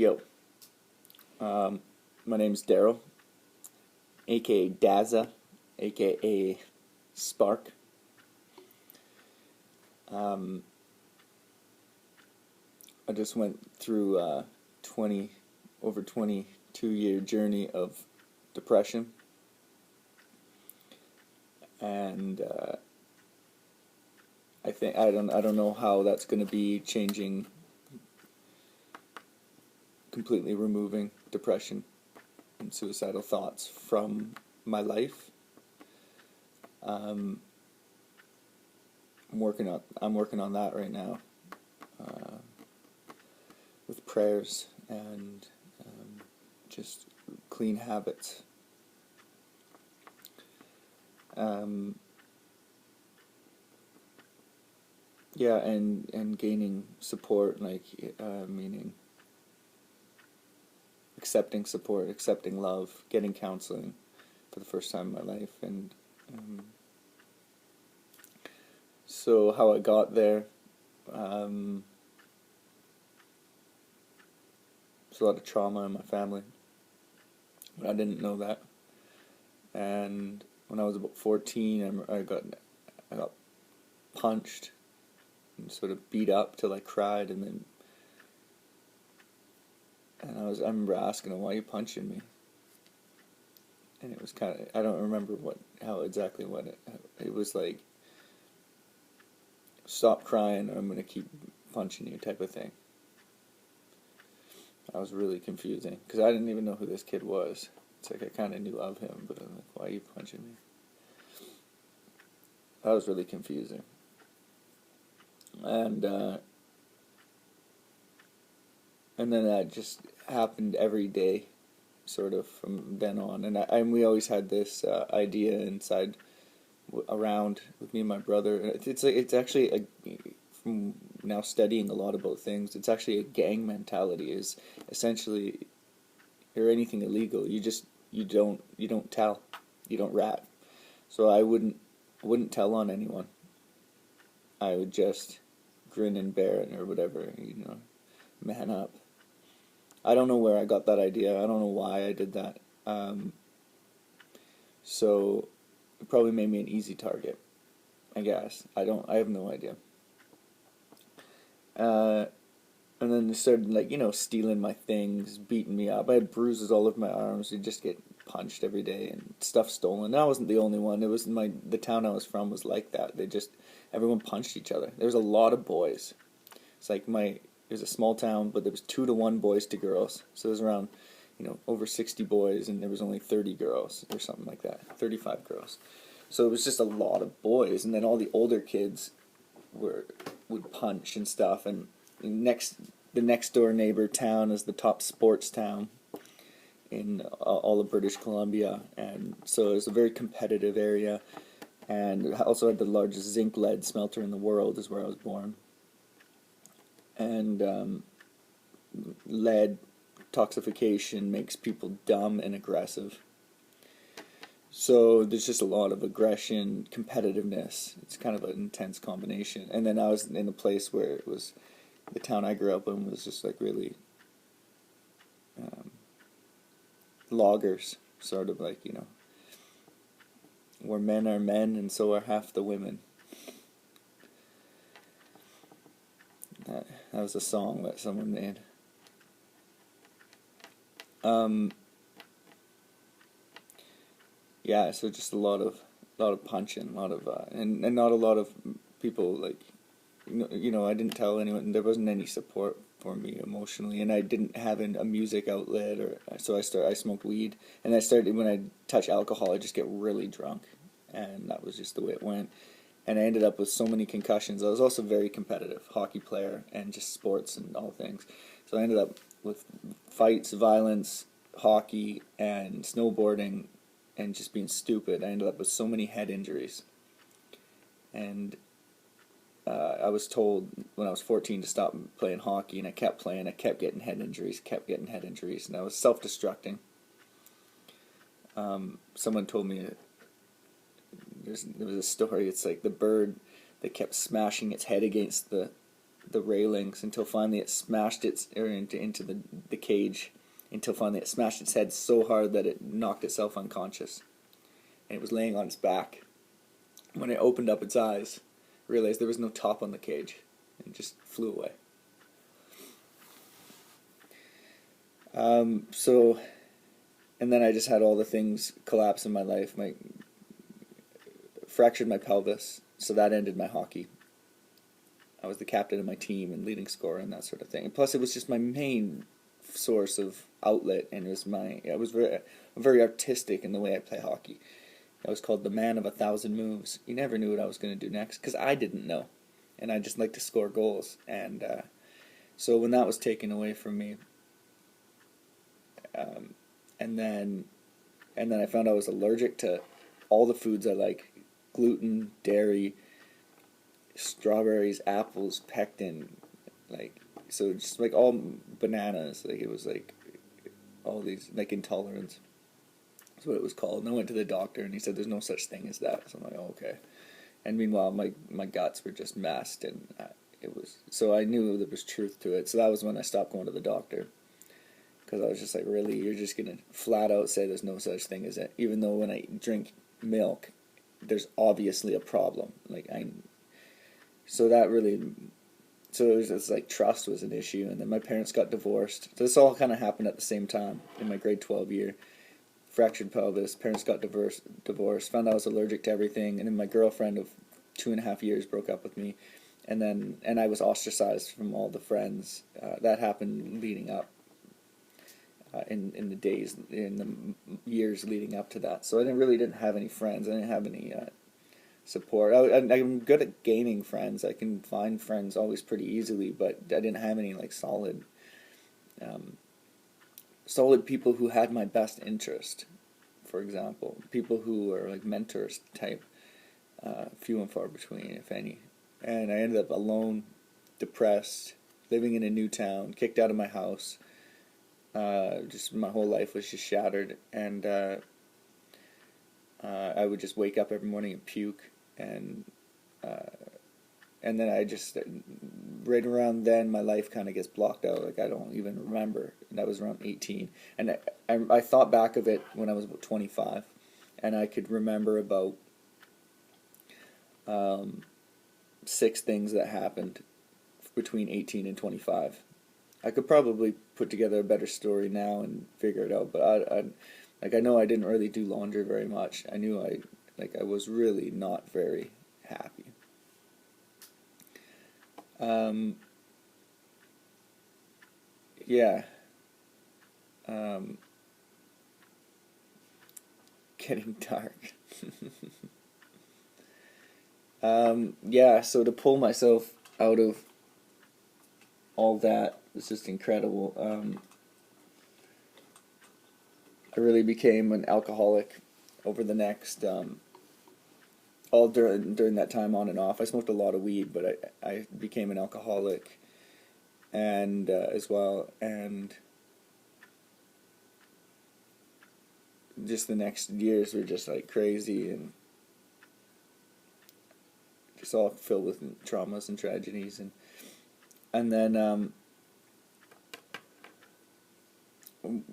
Yo, my name's Daryl, aka Daza, aka Spark. Um, I just went through a 22-year journey of depression, and I don't know how that's going to be changing, completely removing depression and suicidal thoughts from my life. I'm working on that right now, with prayers and just clean habits. Yeah, and gaining support, meaning accepting support, accepting love, getting counseling for the first time in my life, and so how I got there. There's a lot of trauma in my family. I didn't know that, and when I was about 14, I got punched and sort of beat up till I cried, and I remember asking him, "Why are you punching me?" And it was kind of, I don't remember how exactly what it was like. Stop crying, or I'm gonna keep punching you, type of thing. I was really confusing because I didn't even know who this kid was. It's like I kind of knew of him, but I'm like, "Why are you punching me?" That was really confusing, and then that just happened every day, sort of from then on. And we always had this idea inside, around with me and my brother. It's actually from now studying a lot about things. It's actually a gang mentality. Is essentially, or anything illegal, you don't tell, you don't rat. So I wouldn't tell on anyone. I would just grin and bear it, or whatever, man up. I don't know where I got that idea. I don't know why I did that. So it probably made me an easy target, I guess. I have no idea. And then they started, stealing my things, beating me up. I had bruises all over my arms. You'd just get punched every day and stuff stolen. And I wasn't the only one. It was the town I was from was like that. Everyone punched each other. There was a lot of boys. It's like it was a small town, but there was 2-to-1 boys to girls. So there was around, over 60 boys, and there was only 30 girls, or something like that, 35 girls. So it was just a lot of boys, and then all the older kids would punch and stuff. And the next door neighbor town is the top sports town in all of British Columbia, and so it was a very competitive area. And it also had the largest zinc lead smelter in the world, is where I was born. And lead toxification makes people dumb and aggressive. So there's just a lot of aggression, competitiveness. It's kind of an intense combination. And then I was in a place where it was, the town I grew up in was just like really loggers, sort of like, where men are men and so are half the women. That was a song that someone made. Yeah, so just a lot of punching, a lot of and not a lot of people, like, I didn't tell anyone. There wasn't any support for me emotionally, and I didn't have a music outlet, so I smoked weed, and when I touch alcohol, I just get really drunk, and that was just the way it went. And I ended up with so many concussions. I was also very competitive, hockey player, and just sports and all things. So I ended up with fights, violence, hockey, and snowboarding, and just being stupid. I ended up with so many head injuries. And I was told when I was 14 to stop playing hockey, and I kept playing. I kept getting head injuries, and I was self-destructing. Someone told me there was a story. It's like the bird that kept smashing its head against the the railings until finally it smashed into the cage, until finally it smashed its head so hard that it knocked itself unconscious. And it was laying on its back. When it opened up its eyes, I realized there was no top on the cage, and it just flew away. So, and then I just had all the things collapse in my life. My fractured my pelvis, so that ended my hockey. I was the captain of my team and leading scorer and that sort of thing. And plus, it was just my main source of outlet, and I was very artistic in the way I play hockey. I was called the man of 1,000 moves. You never knew what I was going to do next, because I didn't know, and I just liked to score goals. And so when that was taken away from me, and then I found I was allergic to all the foods I like: gluten, dairy, strawberries, apples, pectin, so just like all bananas. Like it was like all these like intolerance. That's what it was called. And I went to the doctor, and he said there's no such thing as that. So I'm like, oh, okay. And meanwhile, my guts were just messed, and so I knew there was truth to it. So that was when I stopped going to the doctor, because I was just like, really, you're just gonna flat out say there's no such thing as it, even though when I drink milk, there's obviously a problem. So it was just like trust was an issue, and then my parents got divorced. So this all kind of happened at the same time in my grade 12 year. Fractured pelvis, parents got divorced, found out I was allergic to everything, and then my girlfriend of 2.5 years broke up with me, and I was ostracized from all the friends. That happened leading up, in the years leading up to that. So I didn't have any friends. I didn't have any support. I'm good at gaining friends. I can find friends always pretty easily, but I didn't have any like solid people who had my best interest. For example, people who are like mentors type, few and far between, if any. And I ended up alone, depressed, living in a new town, kicked out of my house. Just my whole life was just shattered, and I would just wake up every morning and puke, and then I just, right around then, my life kind of gets blocked out. Like I don't even remember. And that was around 18, and I thought back of it when I was about 25, and I could remember about 6 things that happened between 18 and 25. I could probably put together a better story now and figure it out, but I know I didn't really do laundry very much. I knew I was really not very happy. Yeah. Getting dark. Yeah, so to pull myself out of all that was just incredible. I really became an alcoholic over the next, all during that time on and off. I smoked a lot of weed, but I became an alcoholic, and as well, and just the next years were just like crazy, and just all filled with traumas and tragedies, and then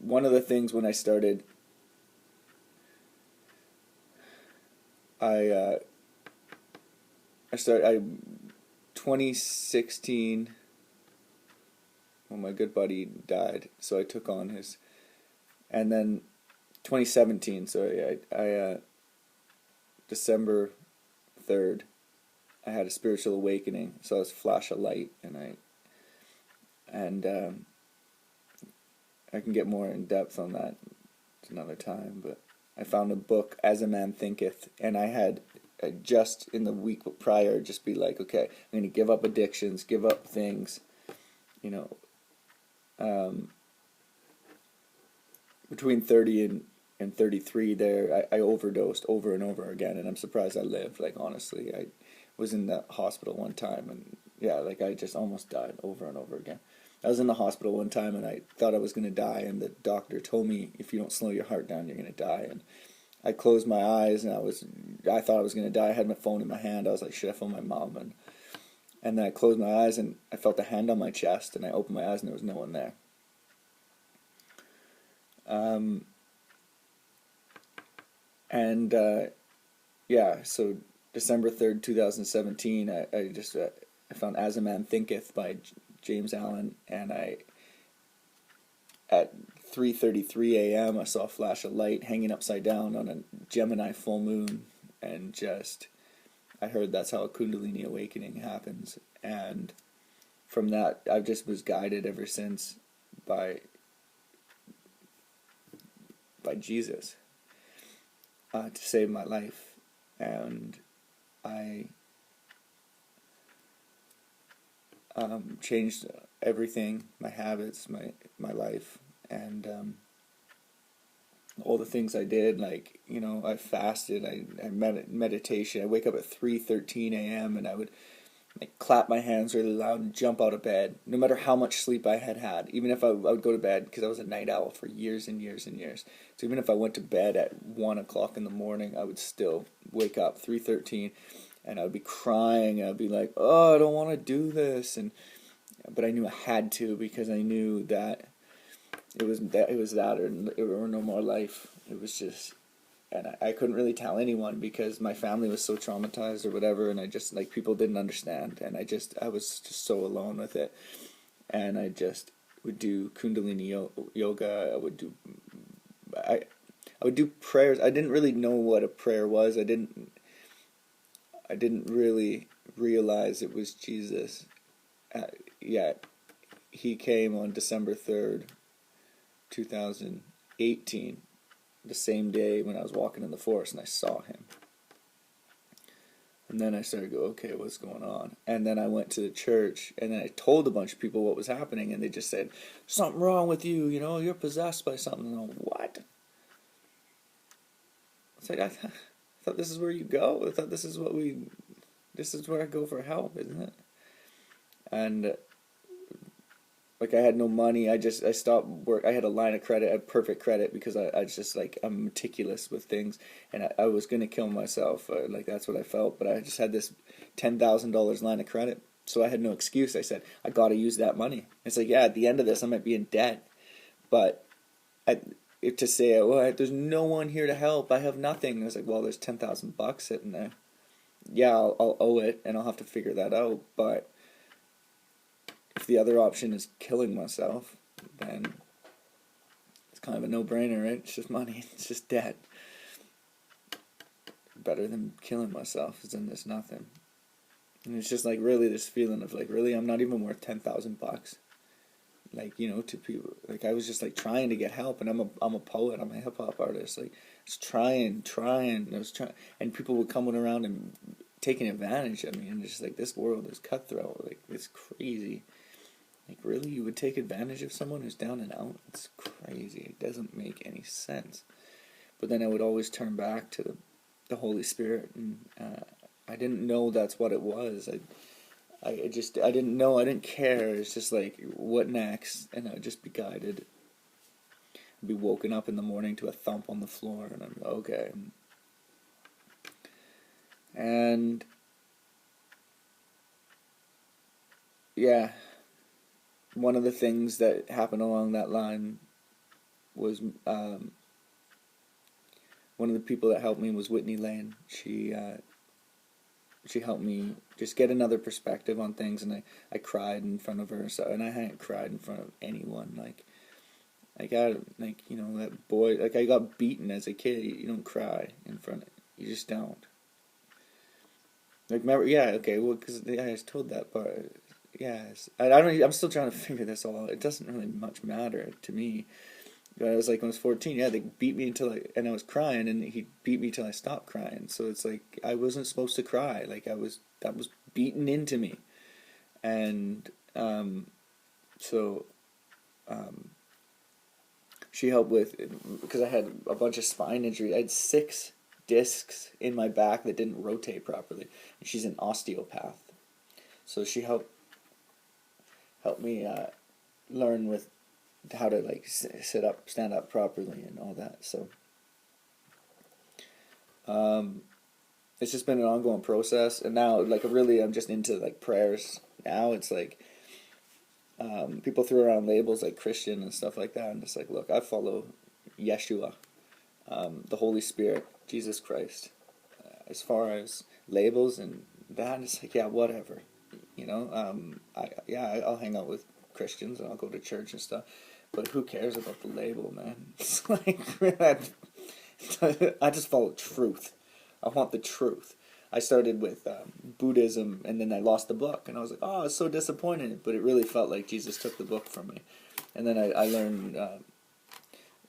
one of the things when I started, I 2016, when my good buddy died, so I took on his, and then 2017, so I December 3rd, I had a spiritual awakening, so I was a flash of light, and I can get more in depth on that another time, but I found a book, As a Man Thinketh, and I just in the week prior just be like, okay, I'm going to give up addictions, give up things, between 30 and 33 there, I overdosed over and over again, and I'm surprised I lived. Like, honestly, I was in the hospital one time, and yeah, like I just almost died over and over again. I was in the hospital one time, and I thought I was going to die, and the doctor told me, if you don't slow your heart down, you're going to die. And I closed my eyes, and I thought I was going to die. I had my phone in my hand. I was like, should I phone my mom? And then I closed my eyes and I felt a hand on my chest, and I opened my eyes and there was no one there. And yeah, so December 3rd, 2017, I found As a Man Thinketh by James Allen, and at 3:33 a.m. I saw a flash of light hanging upside down on a Gemini full moon, and I heard that's how a Kundalini awakening happens. And from that, I've just was guided ever since by Jesus to save my life. And I changed everything, my habits, my life, and all the things I did. Like, I fasted, I meditation. I wake up at 3:13 a.m. and I would clap my hands really loud and jump out of bed, no matter how much sleep I had. Even if I would go to bed, because I was a night owl for years and years and years. So even if I went to bed at 1 o'clock in the morning, I would still wake up 3:13, and I would be crying. I'd be like, "Oh, I don't want to do this," but I knew I had to, because I knew that it was that or no more life. It was just. And I couldn't really tell anyone, because my family was so traumatized or whatever, and I just, people didn't understand, and I was just so alone with it. And I just would do Kundalini yoga. I would do prayers. I didn't really know what a prayer was. I didn't really realize it was Jesus yet. He came on December 3rd, 2018. The same day when I was walking in the forest, and I saw him. And then I started to go, okay, what's going on? And then I went to the church, and then I told a bunch of people what was happening, and they just said, something wrong with you, you're possessed by something. And I'm like, what? It's like, I thought this is where you go. I thought this is where I go for help, isn't it? And I had no money. I stopped work. I had a line of credit. I had perfect credit, because I was just I'm meticulous with things, and I was gonna kill myself. That's what I felt. But I just had this $10,000 line of credit, so I had no excuse. I said, I gotta use that money. It's like, yeah, at the end of this, I might be in debt, but to say, well, there's no one here to help, I have nothing. I was like, well, there's $10,000 sitting there. Yeah, I'll owe it, and I'll have to figure that out. But if the other option is killing myself, then it's kind of a no-brainer, right? It's just money. It's just debt. Better than killing myself, then there's nothing. And it's just really this feeling of really, I'm not even worth $10,000. To people, I was just trying to get help, and I'm a poet, I'm a hip hop artist. Just trying. I was trying, and people would come around and taking advantage of me, and just this world is cutthroat. It's crazy. Really, you would take advantage of someone who's down and out? It's crazy. It doesn't make any sense. But then I would always turn back to the Holy Spirit, and I didn't know that's what it was. I didn't know. I didn't care. It's just what next? And I would just be guided. I'd be woken up in the morning to a thump on the floor, and I'm okay. And yeah. One of the things that happened along that line was one of the people that helped me was Whitney Lane. She helped me just get another perspective on things, and I cried in front of her. And I hadn't cried in front of anyone. I got that boy. I got beaten as a kid. You don't cry in front. You just don't. Remember? Yeah. Okay. Well, because I was told that, but. Yes, I don't. I'm still trying to figure this all out. It doesn't really much matter to me. But I was when I was 14. Yeah, they beat me and I was crying, and he beat me till I stopped crying. So it's I wasn't supposed to cry. That was beaten into me, and so she helped with, because I had a bunch of spine injury. I had 6 discs in my back that didn't rotate properly. And she's an osteopath, so she helped me learn with how to stand up properly and all that. So it's just been an ongoing process. And now, like, really, I'm just into like prayers. Now it's like people throw around labels like Christian and stuff like that. And just like, look, I follow Yeshua, the Holy Spirit, Jesus Christ. As far as labels and that, it's like, yeah, whatever. I'll hang out with Christians and I'll go to church and stuff. But who cares about the label, man? It's like, I just follow truth. I want the truth. I started with Buddhism, and then I lost the book, and I was like, oh, I was so disappointed. But it really felt like Jesus took the book from me. And then I learned,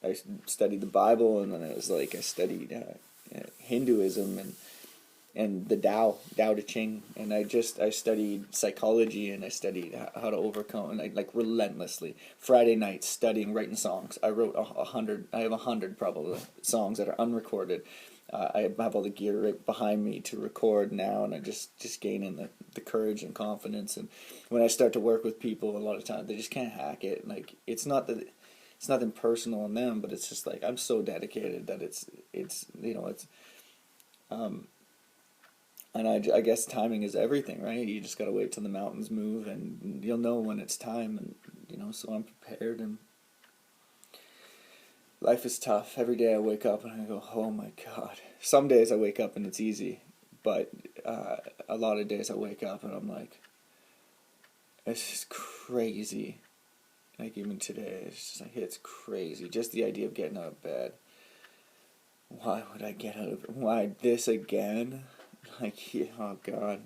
I studied the Bible, and then I studied Hinduism and the Tao Te Ching, and I studied psychology, and I studied how to overcome, and I like relentlessly. Friday nights studying, writing songs. I wrote 100. I have 100 probably songs that are unrecorded. I have all the gear right behind me to record now, and I just gaining the courage and confidence. And when I start to work with people, a lot of times they just can't hack it. Like, it's nothing personal in them, but it's just like, I'm so dedicated that it's. And I guess timing is everything, right? You just gotta wait till the mountains move, and you'll know when it's time. And so I'm prepared. And life is tough. Every day I wake up and I go, oh my God. Some days I wake up and it's easy, but a lot of days I wake up and I'm like, this is crazy. Like, even today, it's just like, it's crazy. Just the idea of getting out of bed. Why would I get out of it? Why this again? Like, yeah, oh God.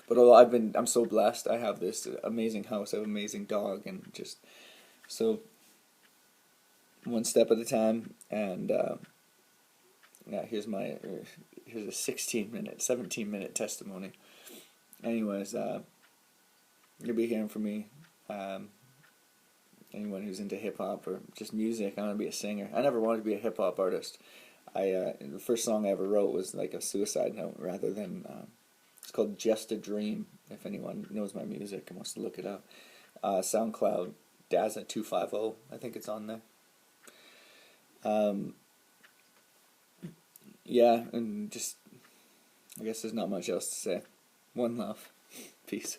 But although I'm so blessed. I have this amazing house. I have an amazing dog, and just so one step at a time. And yeah, here's a 17-minute testimony. Anyways, you'll be hearing from me. Anyone who's into hip hop or just music, I want to be a singer. I never wanted to be a hip hop artist. The first song I ever wrote was like a suicide note, rather than it's called Just a Dream. If anyone knows my music and wants to look it up, SoundCloud, Dazza250, I think it's on there. Yeah, and just, I guess there's not much else to say. One love. Peace.